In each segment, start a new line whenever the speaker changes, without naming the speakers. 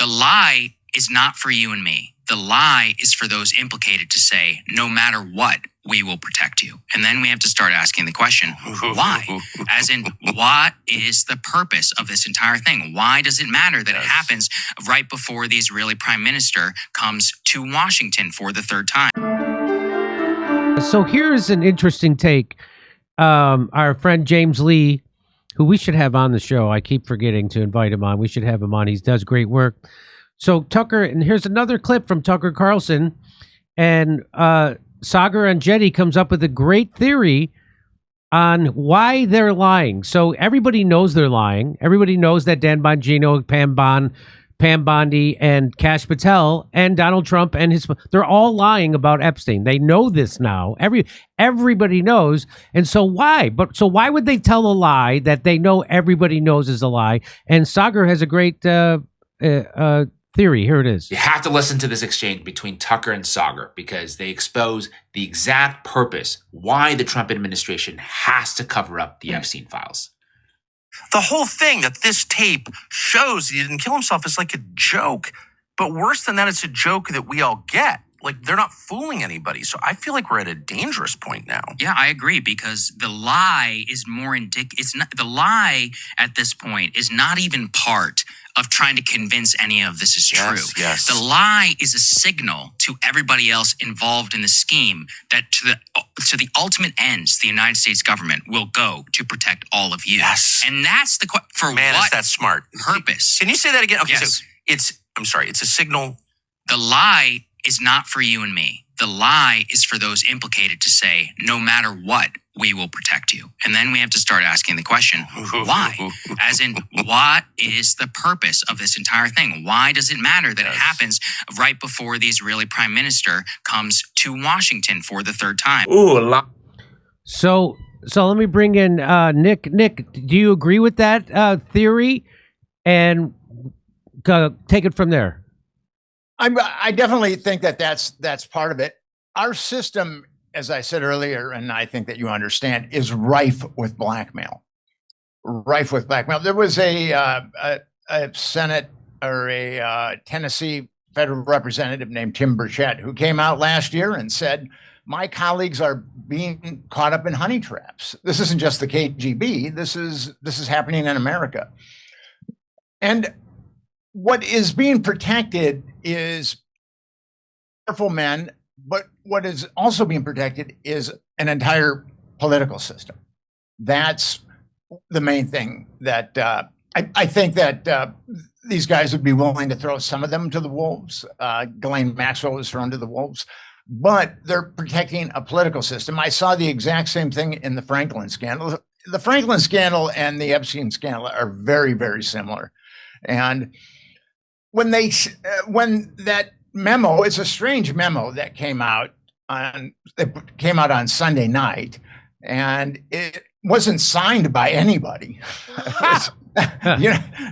The lie is not for you and me. The lie is for those implicated to say, no matter what, we will protect you. And then we have to start asking the question, why? As in, what is the purpose of this entire thing? Why does it matter that it happens right before the Israeli prime minister comes to Washington for the third time?
So here's an interesting take. Our friend James Lee, who we should have on the show. I keep forgetting to invite him on. We should have him on. He does great work. So Tucker, and here's another clip from Tucker Carlson, and Sagar and Jetty comes up with a great theory on why they're lying. So everybody knows they're lying. Everybody knows that Dan Bongino, Pam Bondi, and Kash Patel, and Donald Trump, and they're all lying about Epstein. They know this now. Everybody knows. And so why? So why would they tell a lie that they know everybody knows is a lie? And Sagar has a great theory. Here it is.
You have to listen to this exchange between Tucker and Sagar because they expose the exact purpose why the Trump administration has to cover up the Epstein files.
The whole thing that this tape shows he didn't kill himself is like a joke. But worse than that, it's a joke that we all get. Like, they're not fooling anybody. So I feel like we're at a dangerous point now.
Yeah, I agree, because the lie is more the lie at this point is not even part of trying to convince any of this is true.
Yes.
The lie is a signal to everybody else involved in the scheme that to the ultimate ends, the United States government will go to protect all of you.
Yes.
And that's the question.
Man, is that smart.
Purpose?
Can you say that again? Okay,
yes.
So it's a signal.
The lie is not for you and me. The lie is for those implicated to say, no matter what, we will protect you. And then we have to start asking the question, why? As in, what is the purpose of this entire thing? Why does it matter that it happens right before the Israeli prime minister comes to Washington for the third time?
So let me bring in Nick. Nick, do you agree with that theory? And take it from there.
I definitely think that's part of it. Our system, as I said earlier, and I think that you understand, is rife with blackmail. Rife with blackmail. There was a Senate or a Tennessee federal representative named Tim Burchett who came out last year and said, my colleagues are being caught up in honey traps. This isn't just the KGB. This is happening in America. And what is being protected is powerful men, but what is also being protected is an entire political system. That's the main thing that I think that these guys would be willing to throw some of them to the wolves. Ghislaine Maxwell was thrown to the wolves, but they're protecting a political system. I saw the exact same thing in the Franklin scandal. The Franklin scandal and the Epstein scandal are very, very similar. And when that memo, it's a strange memo that came out on Sunday night, and it wasn't signed by anybody.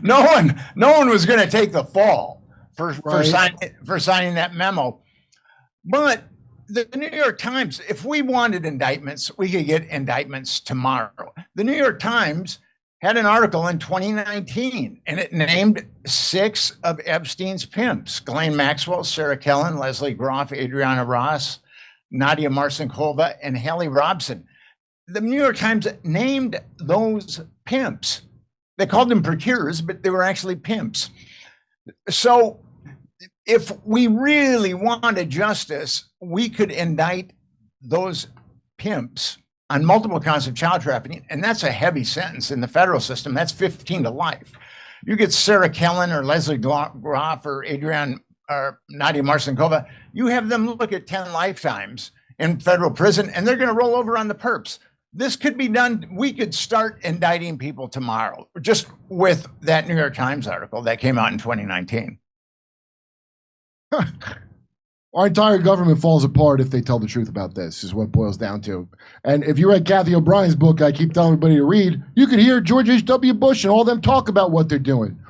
No one was going to take the fall for signing that memo. But the New York Times, if we wanted indictments, we could get indictments tomorrow. The New York Times had an article in 2019, and it named 6 of Epstein's pimps: Ghislaine Maxwell, Sarah Kellen, Leslie Groff, Adriana Ross, Nadia Marcinkova, and Hallie Robson. The New York Times named those pimps. They called them procurers, but they were actually pimps. So if we really wanted justice, we could indict those pimps on multiple counts of child trafficking, and that's a heavy sentence in the federal system. That's 15 to life. You get Sarah Kellen or Leslie Groff or Adrienne or Nadia Marcinkova, you have them look at 10 lifetimes in federal prison, and they're going to roll over on the perps. This could be done. We could start indicting people tomorrow, just with that New York Times article that came out in 2019.
Our entire government falls apart if they tell the truth about this, is what it boils down to. And if you read Kathy O'Brien's book, I keep telling everybody to read, you could hear George H.W. Bush and all them talk about what they're doing.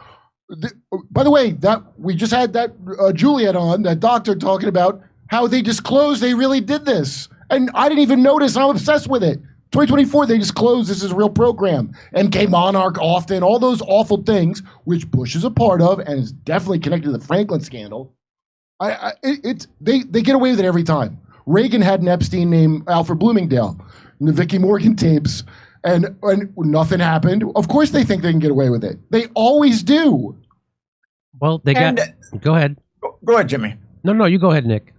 By the way, that we just had that Juliet on, that doctor, talking about how they disclosed they really did this. And I didn't even notice. I'm obsessed with it. 2024, they disclosed this is a real program. MK Monarch, often, all those awful things, which Bush is a part of and is definitely connected to the Franklin scandal. They get away with it every time. Reagan had an Epstein named Alfred Bloomingdale in the Vicky Morgan tapes, and nothing happened. Of course they think they can get away with it. They always do.
Well, go ahead.
Go ahead, Jimmy.
No, you go ahead, Nick.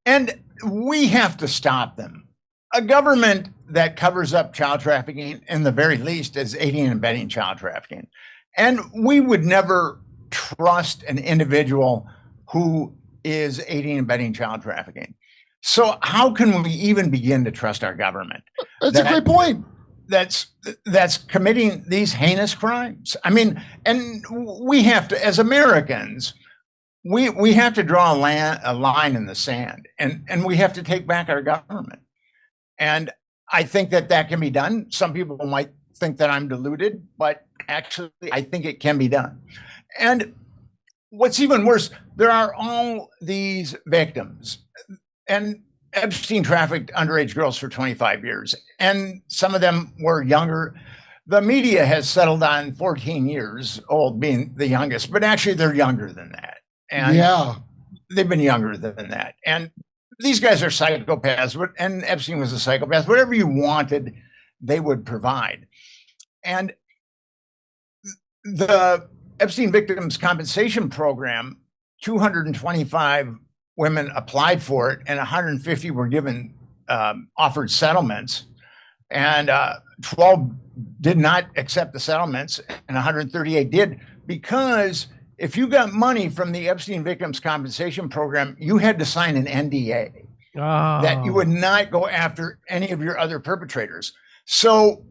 And we have to stop them. A government that covers up child trafficking, in the very least, is aiding and abetting child trafficking. And we would never trust an individual who is aiding and abetting child trafficking. So how can we even begin to trust our government?
That's a great point.
That's committing these heinous crimes. I mean, and we have to, as Americans, we have to draw a line in the sand, and we have to take back our government. And I think that can be done. Some people might think that I'm deluded, but actually I think it can be done. And what's even worse, there are all these victims, and Epstein trafficked underage girls for 25 years, and some of them were younger. The media has settled on 14 years old being the youngest, but actually they're younger than that. And
yeah,
they've been younger than that. And these guys are psychopaths, and Epstein was a psychopath. Whatever you wanted, they would provide. And the Epstein Victims Compensation Program, 225 women applied for it, and 150 were given offered settlements, and 12 did not accept the settlements, and 138 did, because if you got money from the Epstein Victims Compensation Program, you had to sign an NDA that you would not go after any of your other perpetrators. So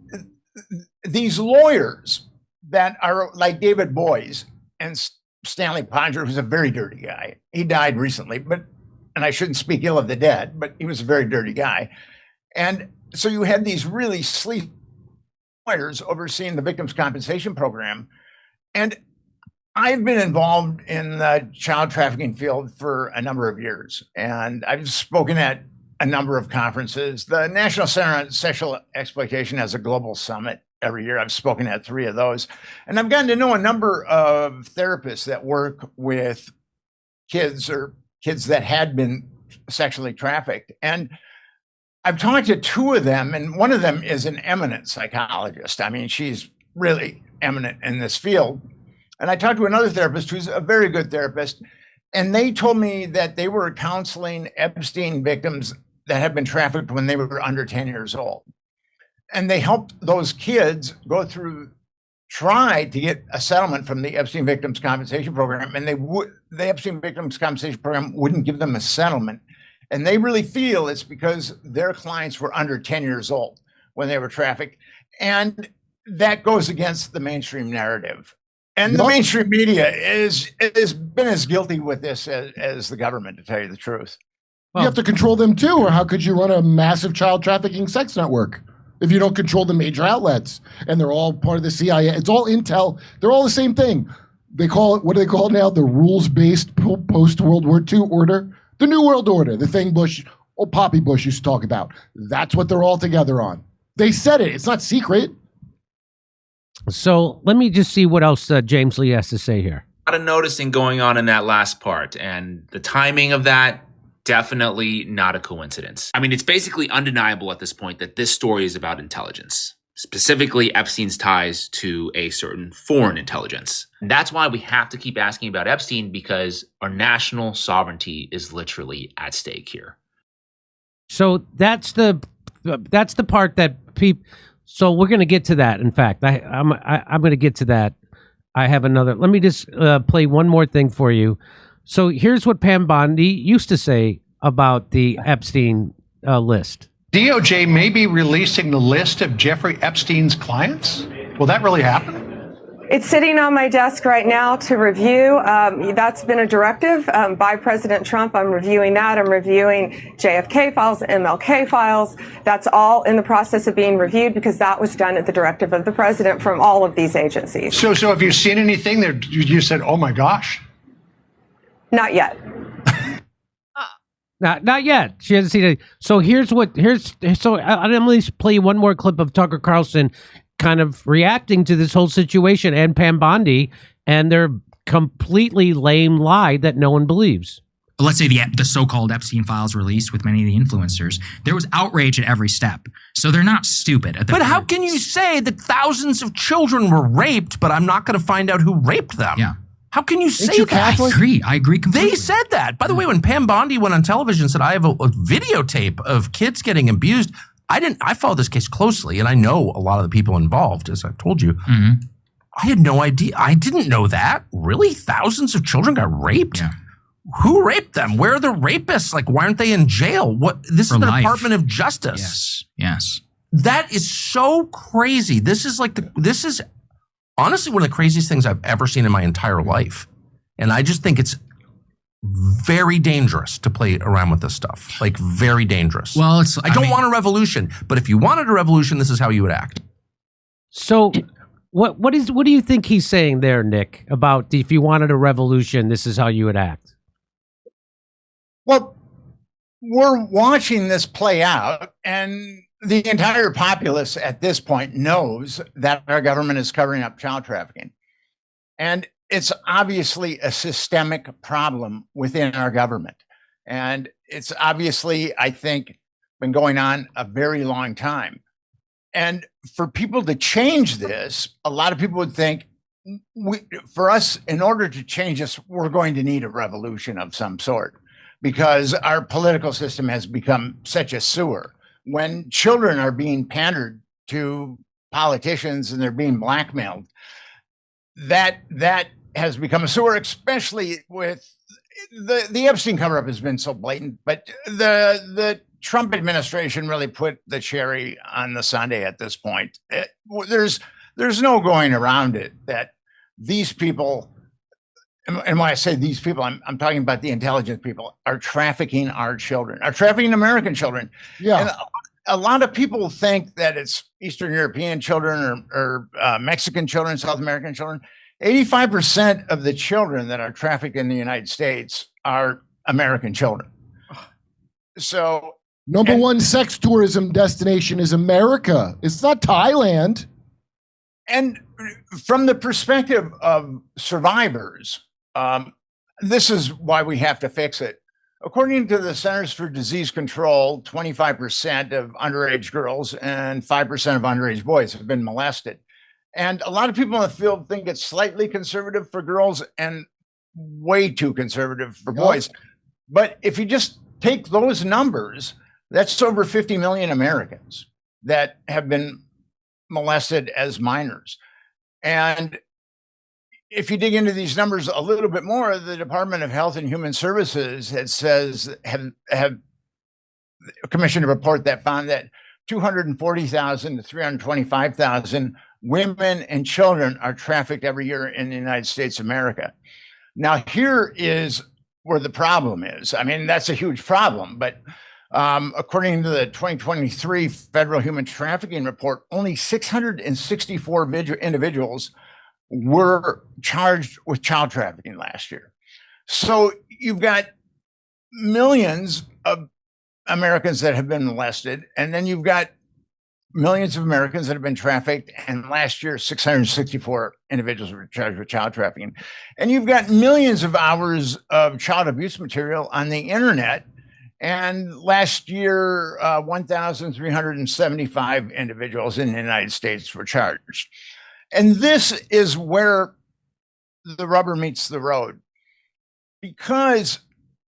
these lawyers that are like David Boies and Stanley Podger, who's a very dirty guy. He died recently, and I shouldn't speak ill of the dead, but he was a very dirty guy. And so you had these really sleek lawyers overseeing the Victims Compensation Program. And I've been involved in the child trafficking field for a number of years, and I've spoken at a number of conferences. The National Center on Sexual Exploitation has a global summit every year. I've spoken at 3 of those, and I've gotten to know a number of therapists that work with kids or kids that had been sexually trafficked. And I've talked to 2 of them, and one of them is an eminent psychologist. I mean, she's really eminent in this field. And I talked to another therapist who's a very good therapist, and they told me that they were counseling Epstein victims that had been trafficked when they were under 10 years old. And they helped those kids try to get a settlement from the Epstein Victims Compensation Program, and the Epstein Victims Compensation Program wouldn't give them a settlement. And they really feel it's because their clients were under 10 years old when they were trafficked. And that goes against the mainstream narrative. And the mainstream media has been as guilty with this as the government, to tell you the truth.
You have to control them too, or how could you run a massive child trafficking sex network if you don't control the major outlets? And they're all part of the CIA. It's all intel. They're all the same thing. They call it, what do they call it now? The rules-based post-World War II order. The New World Order, the thing Poppy Bush used to talk about. That's what they're all together on. They said it. It's not secret.
So let me just see what else James Lee has to say here.
A lot of noticing going on in that last part, and the timing of that, definitely not a coincidence. I mean, it's basically undeniable at this point that this story is about intelligence, specifically Epstein's ties to a certain foreign intelligence. And that's why we have to keep asking about Epstein, because our national sovereignty is literally at stake here.
So that's the part that people. So we're going to get to that. In fact, I'm going to get to that. I have another. Let me just play one more thing for you. So here's what Pam Bondi used to say about the Epstein list.
DOJ may be releasing the list of Jeffrey Epstein's clients. Will that really happen?
It's sitting on my desk right now to review. That's been a directive by President Trump. I'm reviewing that. I'm reviewing JFK files, MLK files. That's all in the process of being reviewed because that was done at the directive of the president from all of these agencies.
So have you seen anything that you said, oh my gosh?
Not yet.
Not yet. She hasn't seen it. So I'm going to play one more clip of Tucker Carlson kind of reacting to this whole situation and Pam Bondi and their completely lame lie that no one believes.
Let's say the so-called Epstein files released with many of the influencers, there was outrage at every step. So they're not stupid.
But how can you say that thousands of children were raped, but I'm not going to find out who raped them?
Yeah.
How can you say that?
I agree completely.
They said that. By the way, when Pam Bondi went on television and said, I have a videotape of kids getting abused, I followed this case closely, and I know a lot of the people involved, as I've told you.
Mm-hmm.
I had no idea. I didn't know that. Really? Thousands of children got raped?
Yeah.
Who raped them? Where are the rapists? Like, why aren't they in jail? This is the Department of Justice.
Yes.
That is so crazy. This is honestly one of the craziest things I've ever seen in my entire life. And I just think it's very dangerous to play around with this stuff. Like, very dangerous.
Well,
I don't want a revolution, but if you wanted a revolution, this is how you would act.
So what do you think he's saying there, Nick, about if you wanted a revolution, this is how you would act?
Well, we're watching this play out, and the entire populace at this point knows that our government is covering up child trafficking. And it's obviously a systemic problem within our government. And it's obviously, I think, been going on a very long time. And for people to change this, a lot of people would think, for us, in order to change this, we're going to need a revolution of some sort, because our political system has become such a sewer. When children are being pandered to politicians and they're being blackmailed, that has become a sewer, especially with the Epstein cover-up has been so blatant, but the Trump administration really put the cherry on the sundae at this point. There's no going around it that these people, and when I say these people, I'm talking about the intelligence people, are trafficking our children, are trafficking American children.
Yeah.
And a lot of people think that it's Eastern European children or Mexican children, South American children. 85% of the children that are trafficked in the United States are American children. So
number one sex tourism destination is America. It's not Thailand.
And from the perspective of survivors, this is why we have to fix it. According to the Centers for Disease Control, 25% of underage girls and 5% of underage boys have been molested. And a lot of people in the field think it's slightly conservative for girls and way too conservative for boys. But if you just take those numbers, that's over 50 million Americans that have been molested as minors. And if you dig into these numbers a little bit more, the Department of Health and Human Services have commissioned a report that found that 240,000 to 325,000 women and children are trafficked every year in the United States of America. Now, here is where the problem is. I mean, that's a huge problem, but according to the 2023 Federal Human Trafficking Report, only 664 individuals were charged with child trafficking last year. So you've got millions of Americans that have been molested, and then you've got millions of Americans that have been trafficked, and last year 664 individuals were charged with child trafficking. And you've got millions of hours of child abuse material on the internet, and last year 1,375 individuals in the United States were charged. And this is where the rubber meets the road, because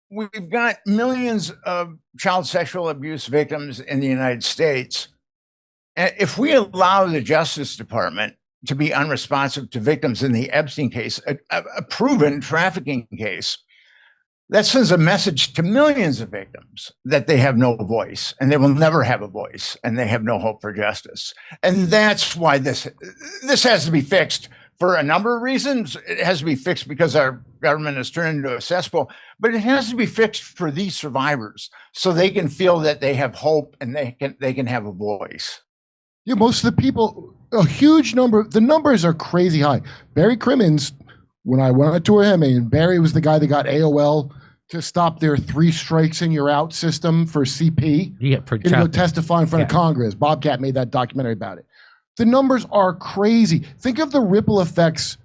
we've got millions of child sexual abuse victims in the United States. And if we allow the Justice Department to be unresponsive to victims in the Epstein case, a proven trafficking case, that sends a message to millions of victims that they have no voice and they will never have a voice and they have no hope for justice. And that's why this has to be fixed for a number of reasons. It has to be fixed because our government is turned into a cesspool, but it has to be fixed for these survivors so they can feel that they have hope and they can have a voice.
Yeah, most of the people, a huge number, the numbers are crazy high. Barry Crimmins, when I went on tour him, and Barry was the guy that got AOL to stop their 3 strikes and you're out system for CP.
Yeah, for
to go testify in front of Congress. Bobcat made that documentary about it. The numbers are crazy. Think of the ripple effects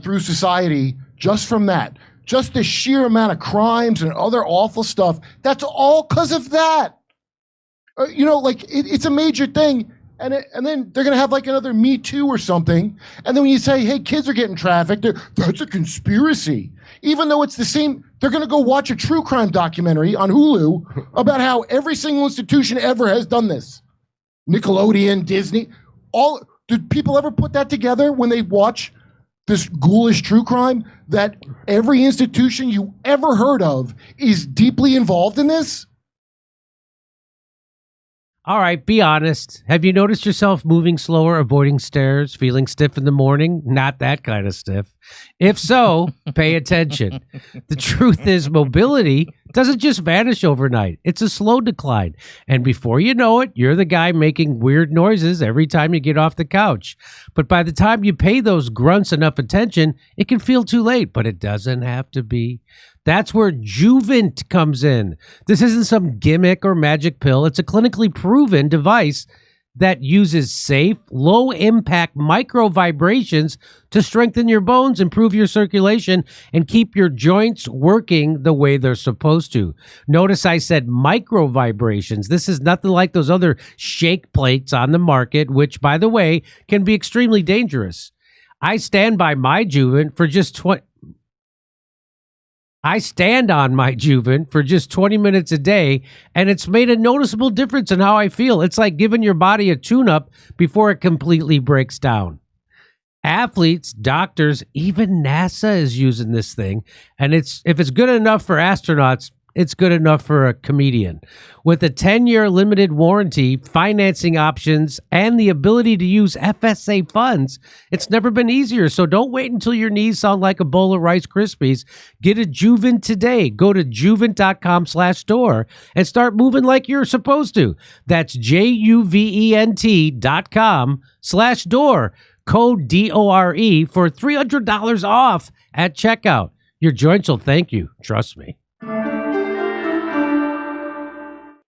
through society just from that. Just the sheer amount of crimes and other awful stuff. That's all because of that. You know, like it's a major thing. And then they're going to have like another Me Too or something. And then when you say, hey, kids are getting trafficked, that's a conspiracy. Even though it's the same, they're going to go watch a true crime documentary on Hulu about how every single institution ever has done this. Nickelodeon, Disney, did people ever put that together when they watch this ghoulish true crime? That every institution you ever heard of is deeply involved in this?
All right, be honest. Have you noticed yourself moving slower, avoiding stairs, feeling stiff in the morning? Not that kind of stiff. If so, pay attention. The truth is, mobility doesn't just vanish overnight. It's a slow decline. And before you know it, you're the guy making weird noises every time you get off the couch. But by the time you pay those grunts enough attention, it can feel too late, but it doesn't have to be. That's where Juvent comes in. This isn't some gimmick or magic pill. It's a clinically proven device that uses safe, low-impact micro vibrations to strengthen your bones, improve your circulation, and keep your joints working the way they're supposed to. Notice I said micro vibrations. This is nothing like those other shake plates on the market, which, by the way, can be extremely dangerous. I stand by my Juvent for just I stand on my Juvent for just 20 minutes a day, and it's made a noticeable difference in how I feel. It's like giving your body a tune-up before it completely breaks down. Athletes, doctors, even NASA is using this thing, and if it's good enough for astronauts, it's good enough for a comedian. With a 10-year limited warranty, financing options, and the ability to use FSA funds, it's never been easier. So don't wait until your knees sound like a bowl of Rice Krispies. Get a Juvent today. Go to juvent.com/Dore and start moving like you're supposed to. That's JUVENT.com/Dore. Code DORE for $300 off at checkout. Your joints will thank you. Trust me.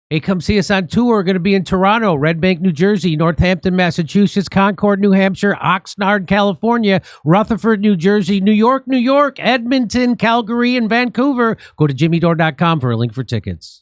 Hey, come see us on tour. We're going to be in Toronto, Red Bank, New Jersey, Northampton, Massachusetts, Concord, New Hampshire, Oxnard, California, Rutherford, New Jersey, New York, Edmonton, Calgary, and Vancouver. Go to jimmydore.com for a link for tickets.